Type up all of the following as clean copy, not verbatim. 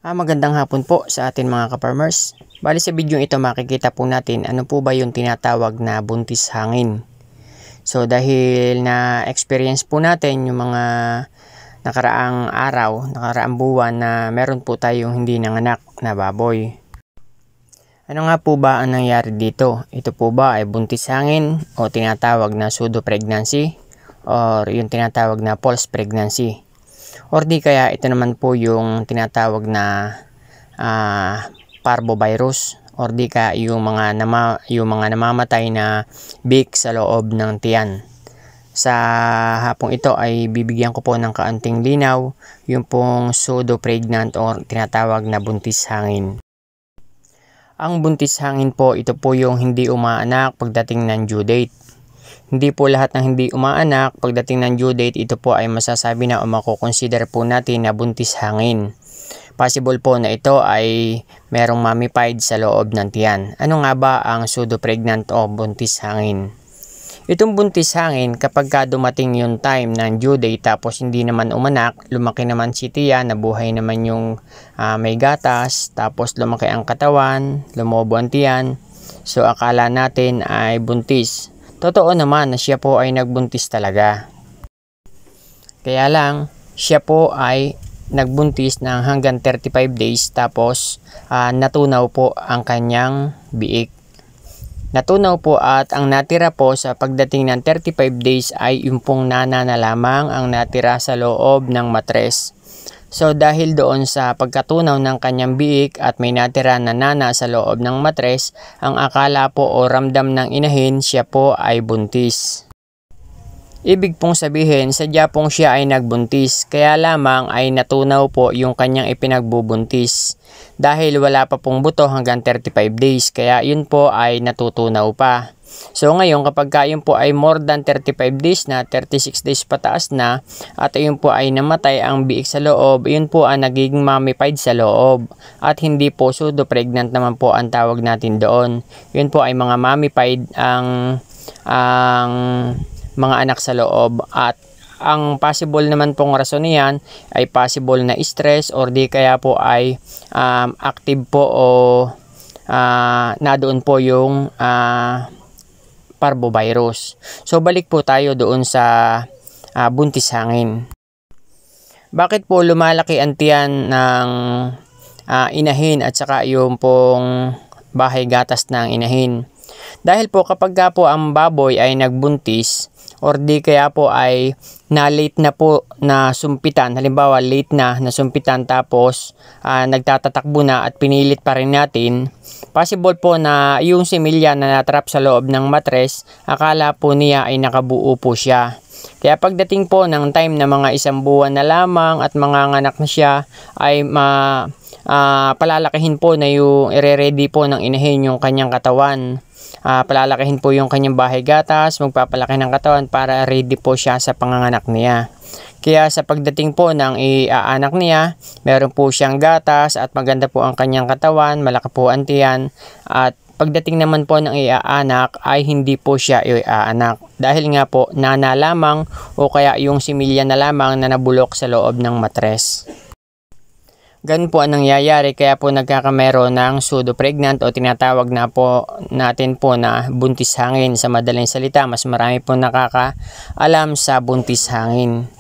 Magandang hapon po sa atin mga ka-farmers. Bali sa video ito makikita po natin ano po ba yung tinatawag na buntis hangin. So dahil na-experience po natin yung mga nakaraang araw, nakaraang buwan na meron po tayong hindi nanganak na baboy. Ano nga po ba ang nangyari dito? Ito po ba ay buntis hangin o tinatawag na pseudo pregnancy or yung tinatawag na false pregnancy? Or di kaya ito naman po yung tinatawag na parvovirus or di kaya yung mga namamatay na biik sa loob ng tiyan. Sa hapong ito ay bibigyan ko po ng kaunting linaw yung pong pseudo pregnant or tinatawag na buntis hangin. Ang buntis hangin po, ito po yung hindi umaanak pagdating ng due date. Hindi po lahat ng hindi umaanak pagdating ng due date, ito po ay masasabi na o makukonsider po natin na buntis hangin. Possible po na ito ay merong mummified sa loob ng tiyan. Ano nga ba ang pseudo pregnant o buntis hangin? Itong buntis hangin, kapag ka dumating yung time ng due date tapos hindi naman umanak, lumaki naman si tiyan, nabuhay naman yung may gatas, tapos lumaki ang katawan, lumobo ang tiyan, so akala natin ay buntis. Totoo naman na siya po ay nagbuntis talaga. Kaya lang, siya po ay nagbuntis ng hanggang 35 days tapos natunaw po ang kanyang biik. Natunaw po at ang natira po sa pagdating ng 35 days ay yung pong nana na lamang ang natira sa loob ng matres. So dahil doon sa pagkatunaw ng kanyang biik at may natira na nana sa loob ng matres, ang akala po o ramdam ng inahin siya po ay buntis. Ibig pong sabihin, sadya pong siya ay nagbuntis, kaya lamang ay natunaw po yung kanyang ipinagbubuntis. Dahil wala pa pong buto hanggang 35 days, kaya yun po ay natutunaw pa. So ngayon kapag yun po ay more than 35 days na, 36 days pataas na, at yun po ay namatay ang biik sa loob, yun po ang nagiging mummified sa loob. At hindi po pseudo pregnant naman po ang tawag natin doon. Yun po ay mga mummified ang mga anak sa loob, at ang possible naman pong rason niyan ay possible na stress or di kaya po ay active po o na doon po yung parvovirus. So balik po tayo doon sa buntis hangin. Bakit po lumalaki ang tiyan ng inahin at saka yung pong bahay gatas ng inahin? Dahil po kapag po ang baboy ay nagbuntis or di kaya po ay na-late na po na sumpitan, halimbawa late na nasumpitan tapos nagtatatakbo na at pinilit pa rin natin, possible po na yung similya na natrap sa loob ng matres, akala po niya ay nakabuo po siya. Kaya pagdating po ng time na mga 1 buwan na lamang at manganganak na siya, ay palalakihin po na yung ire-ready po ng inahin yung kanyang katawan. Palalakihin po yung kanyang bahay gatas, magpapalaki ng katawan para ready po siya sa panganganak niya. Kaya sa pagdating po ng iaanak niya, meron po siyang gatas at maganda po ang kanyang katawan, malaki po ang tiyan, at pagdating naman po ng iaanak ay hindi po siya iaanak. Dahil nga po nana lamang o kaya yung similya na lamang na nabulok sa loob ng matres. Ganun po ang nangyayari, kaya po nagkakamero ng pseudo pregnant o tinatawag na po natin po na buntis hangin. Sa madaling salita, mas marami po nakakaalam sa buntis hangin.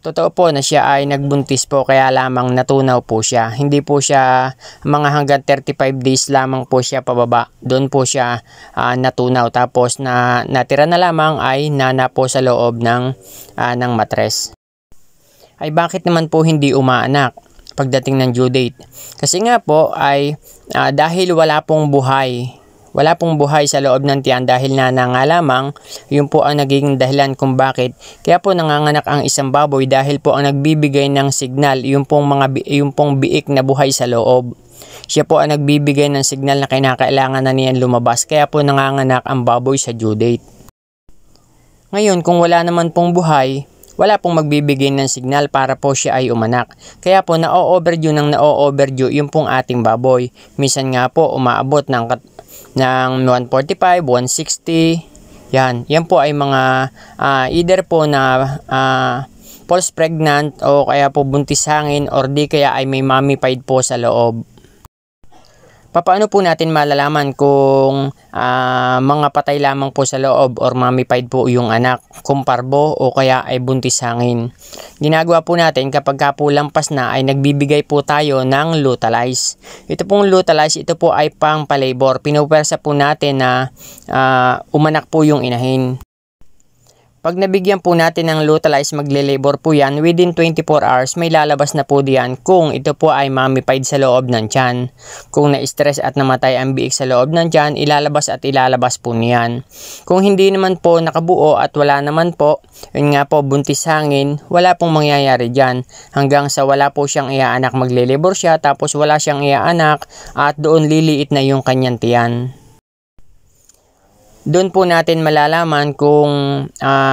Totoo po na siya ay nagbuntis po, kaya lamang natunaw po siya. Hindi po siya mga hanggang 35 days lamang po siya pababa. Doon po siya natunaw, tapos natira na lamang ay nana po sa loob ng matres. Ay bakit naman po hindi umaanak pagdating ng due date? Kasi nga po ay dahil wala pong buhay sa loob ng tiyan, dahil nana nga lamang, yun po ang naging dahilan kung bakit kaya po nanganganak ang isang baboy, dahil po ang nagbibigay ng signal yung pong biik na buhay sa loob. Siya po ang nagbibigay ng signal na kinakailangan na niyan lumabas, kaya po nanganganak ang baboy sa due date. Ngayon kung wala naman pong buhay, wala pong magbibigay ng signal para po siya ay umanak. Kaya po na-overdue yung pong ating baboy. Minsan nga po umaabot ng 145, 160. Yan po ay mga either po na false pregnant o kaya po buntis hangin or di kaya ay may mummified po sa loob. Paano po natin malalaman kung mga patay lamang po sa loob or mummified po yung anak, kung parbo o kaya ay buntis hangin? Ginagawa po natin kapag ka po lampas na ay nagbibigay po tayo ng Lutalize. Ito pong Lutalize, ito po ay pang palabor. Pinuwersa po natin na umanak po yung inahin. Pag nabigyan po natin ng Lutalize, magle-labor po yan. Within 24 hours, may lalabas na po diyan kung ito po ay mummified sa loob ng tiyan. Kung na-stress at namatay ang biik sa loob ng tiyan, ilalabas po niyan. Kung hindi naman po nakabuo at wala naman po, yun nga po, buntis hangin, wala pong mangyayari dyan. Hanggang sa wala po siyang iaanak, magle-labor siya, tapos wala siyang iaanak at doon liliit na yung kanyang tiyan. Doon po natin malalaman kung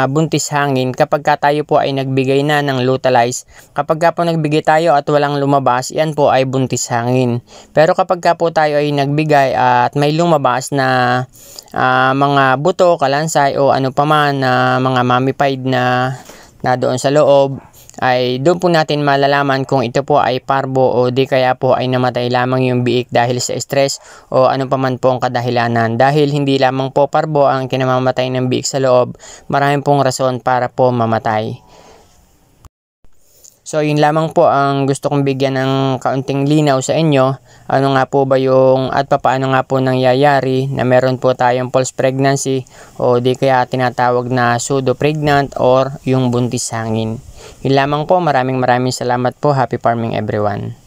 buntis hangin kapag ka tayo po ay nagbigay na ng Lutalize. Kapag ka po nagbigay tayo at walang lumabas, yan po ay buntis hangin. Pero kapag ka po tayo ay nagbigay at may lumabas na mga buto, kalansay o ano pa man na mga mummified na doon sa loob, ay doon po natin malalaman kung ito po ay parbo o di kaya po ay namatay lamang yung biik dahil sa stress o ano pa man po ang kadahilanan. Dahil hindi lamang po parbo ang kinamamatay ng biik sa loob, maraming pong rason para po mamatay. So yun lamang po ang gusto kong bigyan ng kaunting linaw sa inyo. Ano nga po ba yung at paano nga po nangyayari na meron po tayong false pregnancy o di kaya tinatawag na pseudo pregnant or yung buntis hangin. Yun lamang po, maraming salamat po. Happy farming everyone.